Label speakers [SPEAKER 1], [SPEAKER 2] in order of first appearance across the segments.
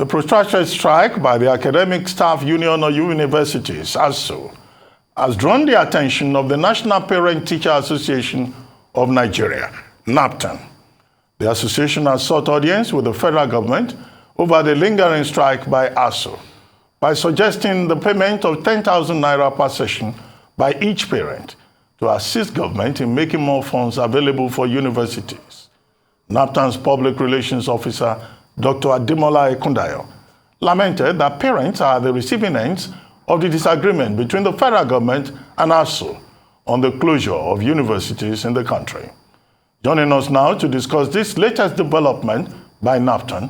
[SPEAKER 1] The protracted strike by the Academic Staff Union of Universities, ASUU, has drawn the attention of the National Parent-Teacher Association of Nigeria, NAPTAN. The association has sought audience with the federal government over the lingering strike by ASUU by suggesting the payment of 10,000 naira per session by each parent to assist government in making more funds available for universities. NAPTAN's public relations officer, Dr. Ademola Ekundayo, lamented that parents are the receiving ends of the disagreement between the federal government and ASUU on the closure of universities in the country. Joining us now to discuss this latest development by NAPTAN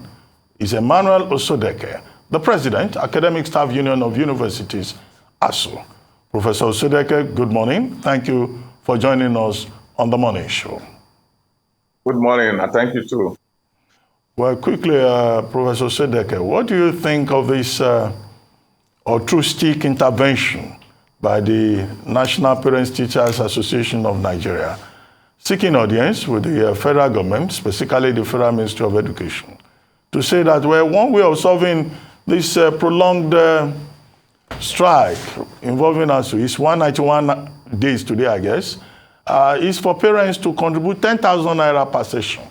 [SPEAKER 1] is Emmanuel Osodeke, the President, Academic Staff Union of Universities, ASUU. Professor Osodeke, good morning. Thank you for joining us on the Morning Show.
[SPEAKER 2] Good morning, and thank you too.
[SPEAKER 1] Well, quickly, Professor Osodeke, what do you think of this altruistic intervention by the National Parents-Teachers Association of Nigeria, seeking audience with the federal government, specifically the Federal Ministry of Education, to say that, well, one way of solving this prolonged strike involving ASUU is 191 days today, I guess, is for parents to contribute 10,000 naira per session.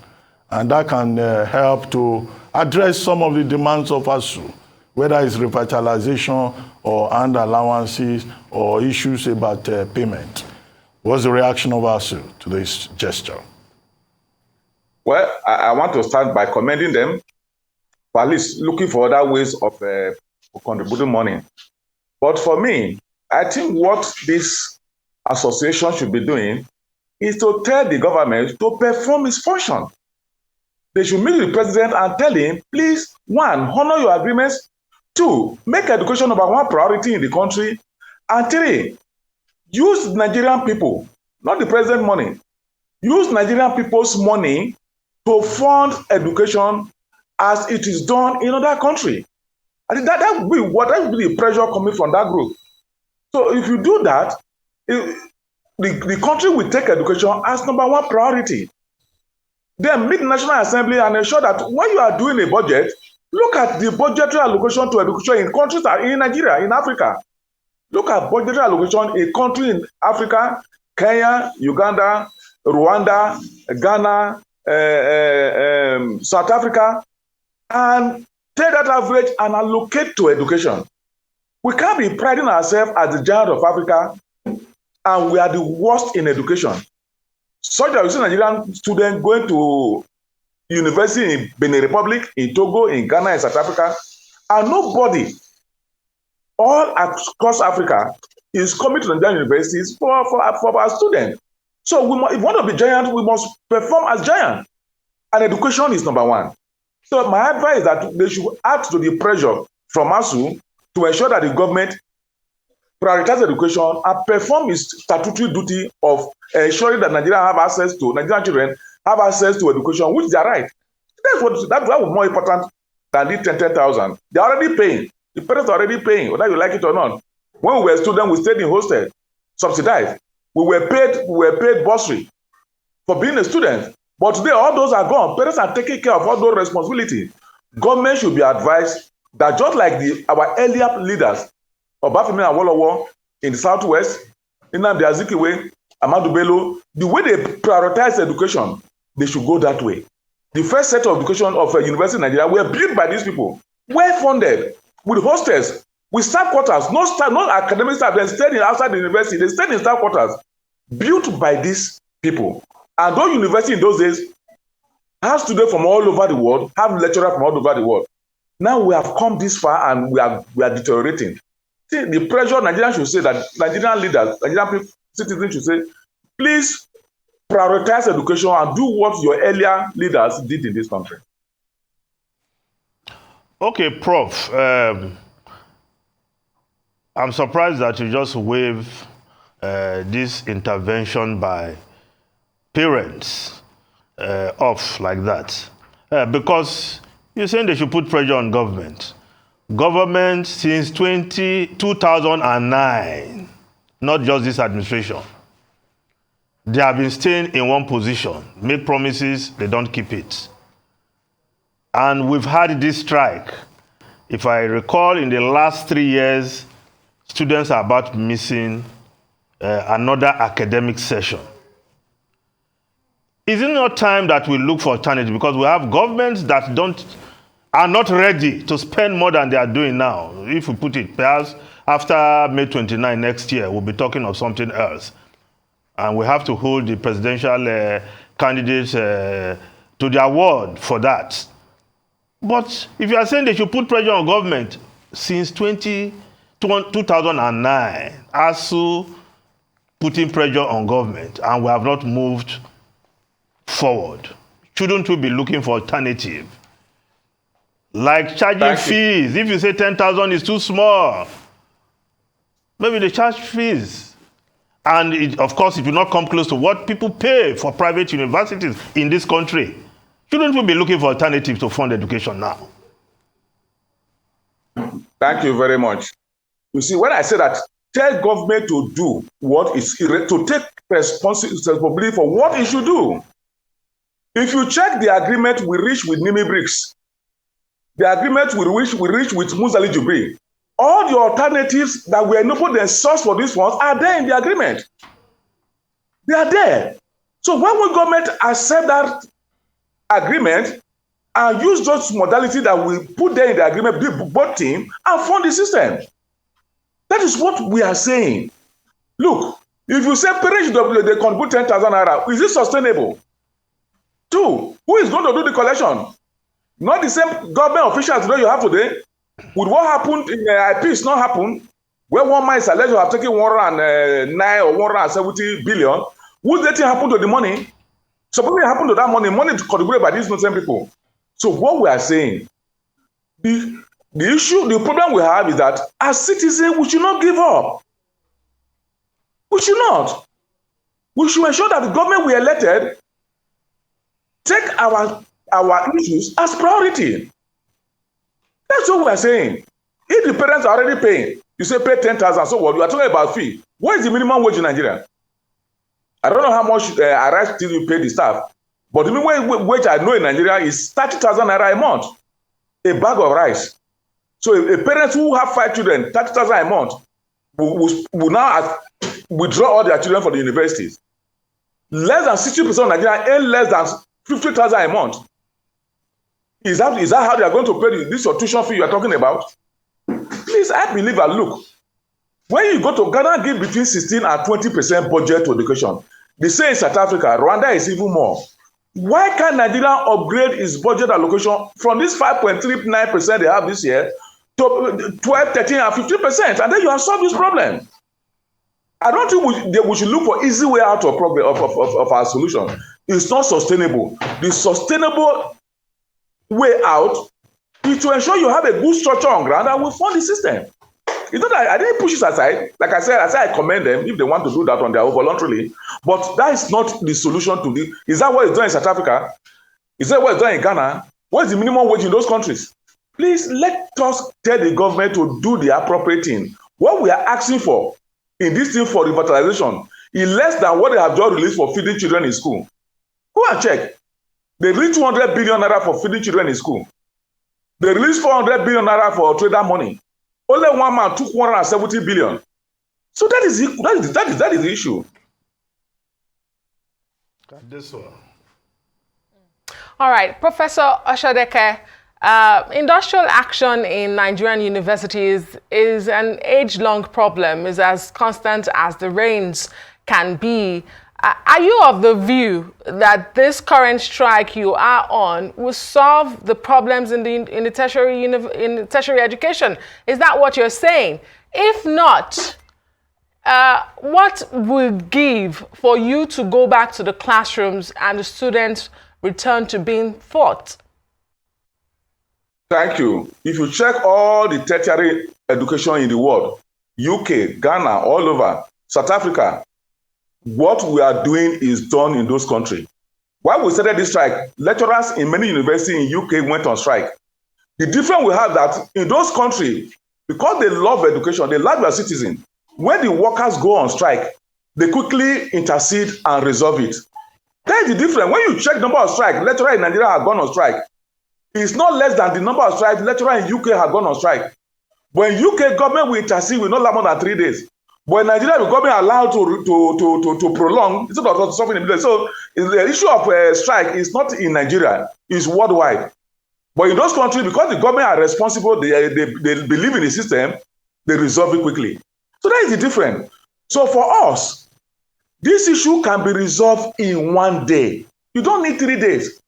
[SPEAKER 1] And that can help to address some of the demands of ASUU, whether it's revitalization or hand allowances or issues about payment. What's the reaction of ASUU to this gesture?
[SPEAKER 2] Well, I want to start by commending them for at least looking for other ways of contributing money. But for me, I think what this association should be doing is to tell the government to perform its function. They should meet the president and tell him, please, one, honor your agreements, two, make education number one priority in the country, and three, use Nigerian people, not the president money, use Nigerian people's money to fund education as it is done in other countries. I think that would be the pressure coming from that group. So if you do that, the country will take education as number one priority. Then meet the National Assembly and ensure that when you are doing a budget, look at the budgetary allocation to education in countries in Nigeria, in Africa. Look at budgetary allocation in countries in Africa, Kenya, Uganda, Rwanda, Ghana, South Africa, and take that average and allocate to education. We can't be priding ourselves as the giant of Africa, and we are the worst in education. Such that you see Nigerian students going to university in Benin Republic, in Togo, in Ghana, in South Africa, and nobody all across Africa is coming to Nigerian universities for our students. So if we want to be giant, we must perform as giant. And education is number one. So my advice is that they should add to the pressure from ASUU to ensure that the government prioritize education and perform its statutory duty of ensuring that Nigerian children have access to education, which they are right. That was more important than the 10,000. They are already paying. The parents are already paying, whether you like it or not. When we were students, we stayed in hostel, subsidized. We were paid bursary for being a student. But today, all those are gone. Parents are taking care of all those responsibilities. Government should be advised that just like our earlier leaders, Obafemi and Awolowo in the Southwest, Nnamdi Azikiwe, Ahmadu Bello, the way they prioritize education, they should go that way. The first set of education of University in Nigeria were built by these people, well funded, with hostels, with staff quarters, no academic staff. They stayed outside the university, they stayed in staff quarters, built by these people. And those universities in those days have students from all over the world, have lecturers from all over the world. Now we have come this far and we are deteriorating. See, the pressure Nigerians should say that Nigerian leaders, Nigerian citizens should say, please prioritize education and do what your earlier leaders did in this country.
[SPEAKER 1] Okay, Prof. I'm surprised that you just waive this intervention by parents off like that. Because you're saying they should put pressure on government. Government since 2009, not just this administration, they have been staying in one position, make promises, they don't keep it. And we've had this strike
[SPEAKER 3] If I recall, in the last 3 years, students are about missing another academic session. Is it not time that we look for alternatives? Because we have governments that are not ready to spend more than they are doing now. If we put it, perhaps after May 29 next year, we'll be talking of something else. And we have to hold the presidential candidates to their word for that. But if you are saying they should put pressure on government, since 2009, ASUU putting pressure on government, and we have not moved forward. Shouldn't we be looking for alternative? Like charging fees. If you say 10,000 is too small, maybe they charge fees. And of course, it will not come close to what people pay for private universities in this country. Shouldn't we be looking for alternatives to fund education now?
[SPEAKER 2] Thank you very much. You see, when I say that, tell government to do what is, to take responsibility for what it should do. If you check the agreement we reached with Nimi Briggs, the agreement we reached with Musali Jubri, all the alternatives that were not the source for these ones are there in the agreement. They are there. So when will government accept that agreement and use those modalities that we put there in the agreement, both team, and fund the system? That is what we are saying. Look, if you say parents they contribute 10,000 naira, is it sustainable? Two, who is going to do the collection? Not the same government officials you have today. Would what happened in IP is not happen, where one man is alleged to have taken 109 or 170 billion. Would that thing happen to the money? So what will happen to that money? Money contributed by these same people. So what we are saying, the issue, the problem we have is that as citizens, we should not give up. We should not. We should ensure that the government we elected take our issues as priority. That's what we are saying. If the parents are already paying, you say pay 10,000, so what? You are talking about fee. What is the minimum wage in Nigeria? I don't know how much rice till you pay the staff, but the minimum wage I know in Nigeria is 30,000 naira a month, a bag of rice. So a parent who have 5 children, 30,000 a month, will now withdraw all their children for the universities. Less than 60% of Nigeria earn less than 50,000 a month. Is that how they are going to pay this tuition fee you are talking about? Please, I believe that, look, when you go to Ghana, give between 16 and 20% budget to education. They say in South Africa, Rwanda is even more. Why can't Nigeria upgrade its budget allocation from this 5.39% they have this year to 12, 13, and 15%? And then you have solved this problem. I don't think we should look for easy way out of our solution. It's not sustainable. The sustainable way out is to ensure you have a good structure on ground and we fund the system. It's not that I didn't push it aside. Like I said, I commend them if they want to do that on their own voluntarily. But that is not the solution to this. Is that what is done in South Africa? Is that what is done in Ghana? What is the minimum wage in those countries? Please let us tell the government to do the appropriate thing. What we are asking for in this thing for revitalization is less than what they have just released for feeding children in school. Go and check. They released 200 billion naira for feeding children in school. They released 400 billion naira for trader money. Only one man took 170 billion. So that is the issue.
[SPEAKER 3] This one.
[SPEAKER 4] All right, Professor Osodeke, industrial action in Nigerian universities is an age-long problem, is as constant as the rains can be. Are you of the view that this current strike you are on will solve the problems in the tertiary education? Is that what you're saying? If not, what would give for you to go back to the classrooms and the students return to being taught?
[SPEAKER 2] Thank you. If you check all the tertiary education in the world, UK, Ghana, all over, South Africa, what we are doing is done in those countries. While we started this strike, lecturers in many universities in UK went on strike. The difference we have that in those countries, because they love education, they love their citizens, when the workers go on strike, they quickly intercede and resolve it. That is the difference. When you check the number of strikes, lecturers in Nigeria have gone on strike. is not less than the number of strikes lecturers in UK have gone on strike. When UK government will intercede with not more than 3 days. But in Nigeria, the government allowed to prolong instead of stopping in the middle. So the issue of strike is not in Nigeria, it's worldwide. But in those countries, because the government are responsible, they believe in the system, they resolve it quickly. So that is the difference. So for us, this issue can be resolved in 1 day. You don't need 3 days.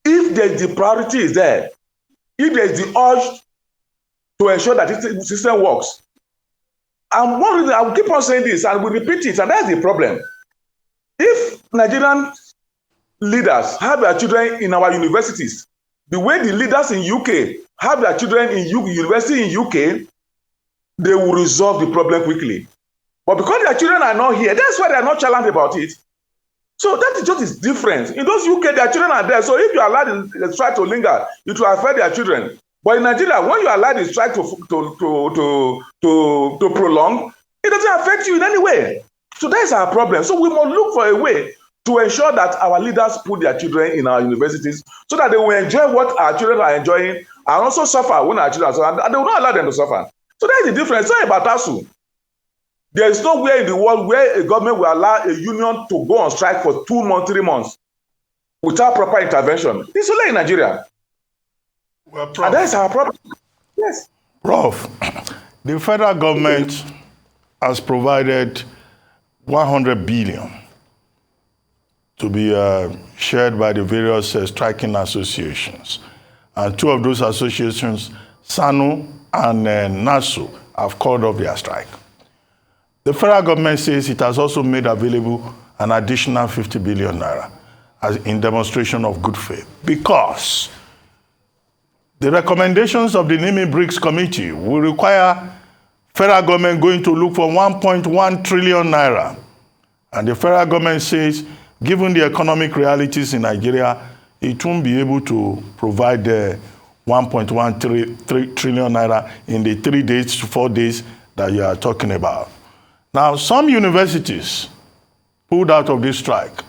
[SPEAKER 2] If the priority is there, if there is the urge to ensure that the system works. And one reason I will keep on saying this and we repeat it, and that's the problem. If Nigerian leaders have their children in our universities, the way the leaders in UK have their children in university in UK, they will resolve the problem quickly. But because their children are not here, that's why they are not challenged about it. So that is just different. In those UK, their children are there. So if you allow the strike to linger, it will affect their children. But in Nigeria, when you allow the strike to prolong, it doesn't affect you in any way. So that's our problem. So we must look for a way to ensure that our leaders put their children in our universities so that they will enjoy what our children are enjoying and also suffer when our children suffer. And they will not allow them to suffer. So that's the difference. It's not about ASUU. There is nowhere in the world where a government will allow a union to go on strike for 2 months, 3 months without proper intervention. It's only in Nigeria.
[SPEAKER 1] Well, Prof,
[SPEAKER 2] and that's our problem. Yes.
[SPEAKER 1] Prof, the federal government has provided 100 billion to be shared by the various striking associations. And 2 of those associations, SANU and NASU, have called off their strike. The federal government says it has also made available an additional 50 billion naira as in demonstration of good faith, because the recommendations of the Nimi BRICS committee will require federal government going to look for 1.1 trillion naira. And the federal government says, given the economic realities in Nigeria, it won't be able to provide the 1.1 trillion naira in the 3 days to 4 days that you are talking about. Now, some universities pulled out of this strike.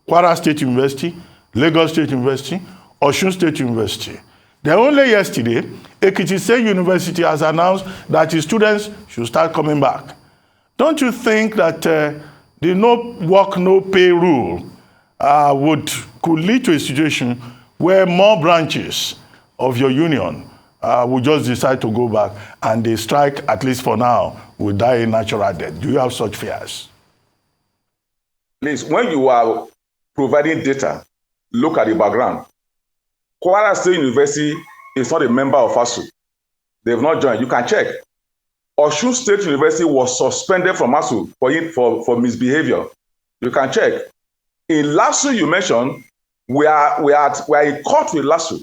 [SPEAKER 1] Kwara State University, Lagos State University, Osun State University. Then only yesterday, Ekiti State University has announced that its students should start coming back. Don't you think that the no work, no pay rule could lead to a situation where more branches of your union will just decide to go back and the strike, at least for now, will die a natural death? Do you have such fears?
[SPEAKER 2] Please, when you are providing data, look at the background. Kwara State University is not a member of ASUU. They have not joined. You can check. Osun State University was suspended from ASUU for misbehavior. You can check. In LASU, you mentioned, we are in court with LASU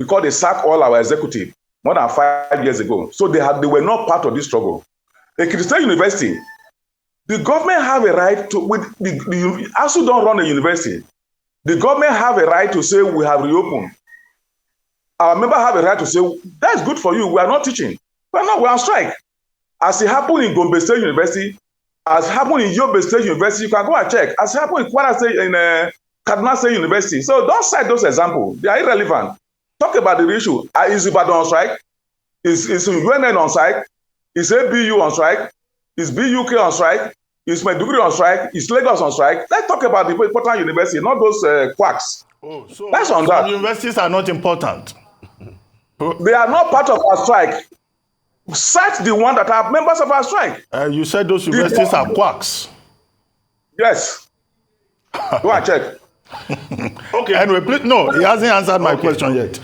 [SPEAKER 2] because they sacked all our executive more than 5 years ago. So they were not part of this struggle. Ekiti State University, the government have a right to, the ASUU don't run a university. The government have a right to say we have reopened. Our members have a right to say, that's good for you, we are not teaching. We're on strike. As it happened in Gombe State University, as happened in Yobe State University, you can go and check. As it happened in Kwara State, in Kaduna State University. So don't cite those examples. They are irrelevant. Talk about the issue. Is Ibadan on strike? Is UNN on strike? Is ABU on strike? Is BUK on strike? Is Maiduguri on strike? Is Lagos on strike? Let's talk about the important university, not those quacks.
[SPEAKER 1] Oh, so
[SPEAKER 2] that's on that.
[SPEAKER 1] Universities are not important.
[SPEAKER 2] They are not part of our strike. Cite the one that are members of our strike.
[SPEAKER 1] You said those universities are quacks.
[SPEAKER 2] Yes. Go and check.
[SPEAKER 1] Okay. Anyway, please, no, he hasn't answered my question yet.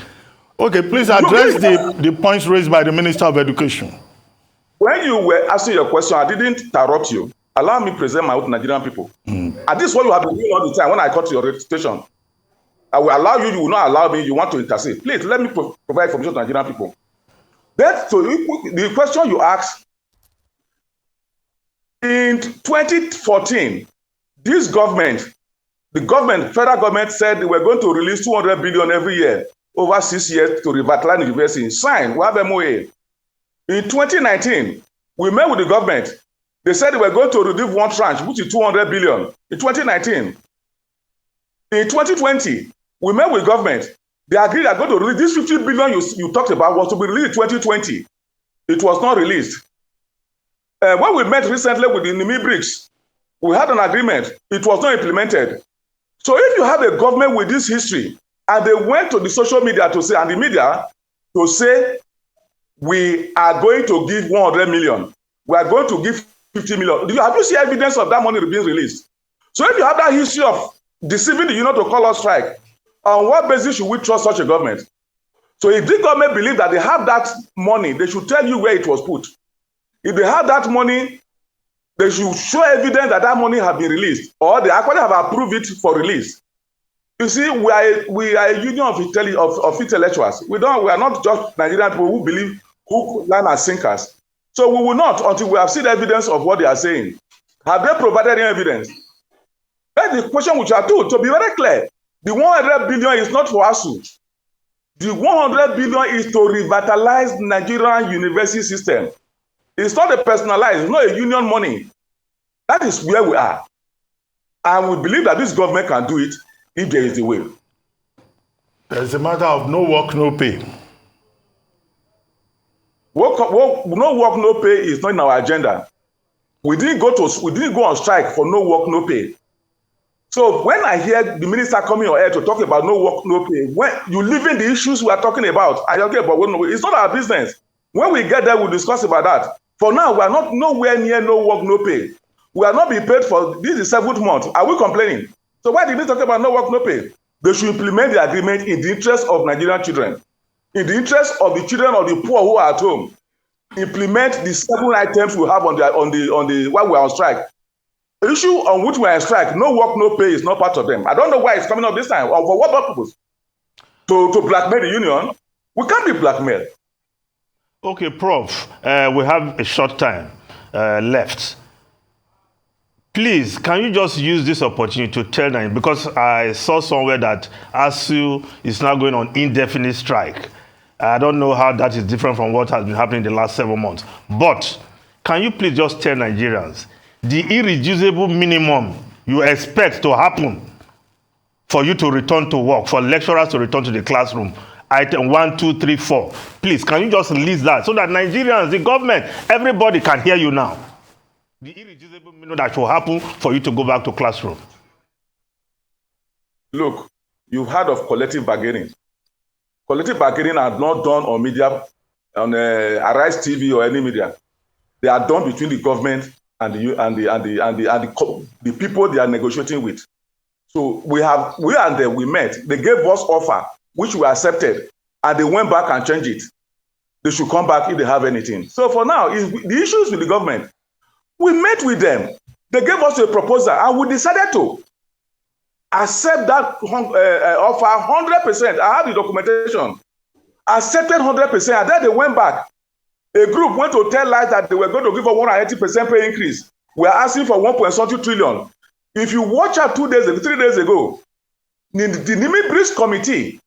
[SPEAKER 1] Okay, please address the points raised by the Minister of Education.
[SPEAKER 2] When you were asking your question, I didn't interrupt you. Allow me to present my own Nigerian people. And this is what you have been doing all the time when I cut your station. I will allow you, you will not allow me, you want to intercede. Please, let me provide information to Nigerian people. So the question you asked, in 2014, this government, federal government said they were going to release 200 billion every year over 6 years to revitalize the university. Sign, we have MOA. In 2019, we met with the government. They said they were going to reduce one tranche, which is 200 billion in 2019. In 2020, we met with government. They agreed they're going to release this 50 billion you talked about was to be released in 2020. It was not released. When we met recently with the Nimi BRICS, we had an agreement. It was not implemented. So if you have a government with this history, and they went to the social media to say, and the media to say, we are going to give 100 million. We are going to give 50 million. Have you seen evidence of that money being released? So if you have that history of deceiving the union to call us strike, on what basis should we trust such a government? So if the government believe that they have that money, they should tell you where it was put. If they have that money, they should show evidence that that money has been released, or they actually have approved it for release. You see, we are a union of intellectuals. We are not just Nigerian people who believe, who learn as thinkers. So we will not until we have seen evidence of what they are saying. Have they provided any evidence? That's the question which are told. To be very clear, the 100 billion is not for ASUU. The 100 billion is to revitalize the Nigerian university system. It's not a personalized, it's not a union money. That is where we are. And we believe that this government can do it if there is a way.
[SPEAKER 1] There's a matter of no work, no pay.
[SPEAKER 2] No work, no pay is not in our agenda. We didn't go on strike for no work, no pay. So when I hear the minister coming on air to talk about no work, no pay, when you leave in the issues we are talking about, it's not our business. When we get there, we'll discuss about that. For now, we are not nowhere near no work, no pay. We are not being paid for this is the 7th month. Are we complaining? So why did we talk about no work, no pay? They should implement the agreement in the interest of Nigerian children, in the interest of the children of the poor who are at home. Implement the 7 items we have on the while we are on strike. The issue on which we are on strike, no work, no pay, is not part of them. I don't know why it's coming up this time, or for what purpose? To blackmail the union? We can't be blackmailed.
[SPEAKER 3] Okay, Prof, we have a short time left. Please, can you just use this opportunity to tell them, because I saw somewhere that ASUU is now going on indefinite strike. I don't know how that is different from what has been happening in the last 7 months. But can you please just tell Nigerians the irreducible minimum you expect to happen for you to return to work, for lecturers to return to the classroom? Item 1, 2, 3, 4. Please, can you just list that so that Nigerians, the government, everybody can hear you now? The irreducible minimum that will happen for you to go back to classroom.
[SPEAKER 2] Look, you've heard of collective bargaining. Collective bargaining are not done on media, on Arise TV or any media. They are done between the government and the people they are negotiating with. So we met. They gave us offer, which we accepted, and they went back and changed it. They should come back if they have anything. So for now, the issues with the government. We met with them. They gave us a proposal, and we decided to accept that offer 100%. I have the documentation. Accepted 100%, and then they went back. A group went to tell us that they were going to give us 180% pay increase. We are asking for 1.2 trillion. If you watch out 3 days ago, the Nimi BRICS committee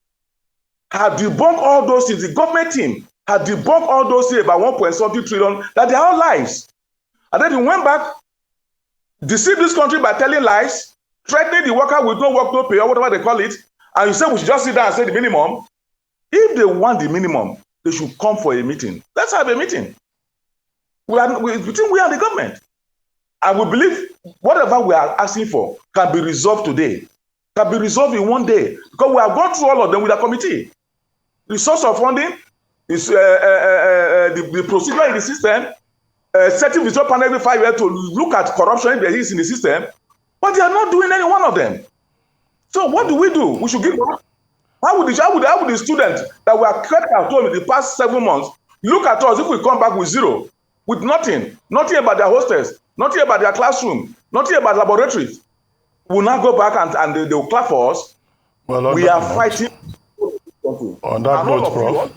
[SPEAKER 2] had debunked all those things. The government team had debunked all those things about 1.2 trillion, that they are all lies. And then they went back, deceived this country by telling lies, threatening the worker with no work, no pay, or whatever they call it. And you say we should just sit down and say the minimum. If they want the minimum, they should come for a meeting. Let's have a meeting. Between we and the government. And we believe whatever we are asking for can be resolved today, can be resolved in 1 day. Because we have gone through all of them with a committee. The source of funding is the procedure in the system, setting the panel every 5 years to look at corruption if there is in the system, but they are not doing any one of them. So what do? We should give. How would the students that were kept at home in the past 7 months look at us if we come back with zero, with nothing about their hostels, nothing about their classroom, nothing about laboratories? We'll now go back and they will clap for us.
[SPEAKER 1] Well,
[SPEAKER 2] we are fighting.
[SPEAKER 1] On that note, Prof.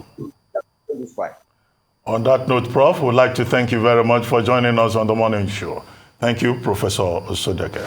[SPEAKER 1] On that note, Prof, we'd like to thank you very much for joining us on the morning show. Thank you, Professor Osodeke.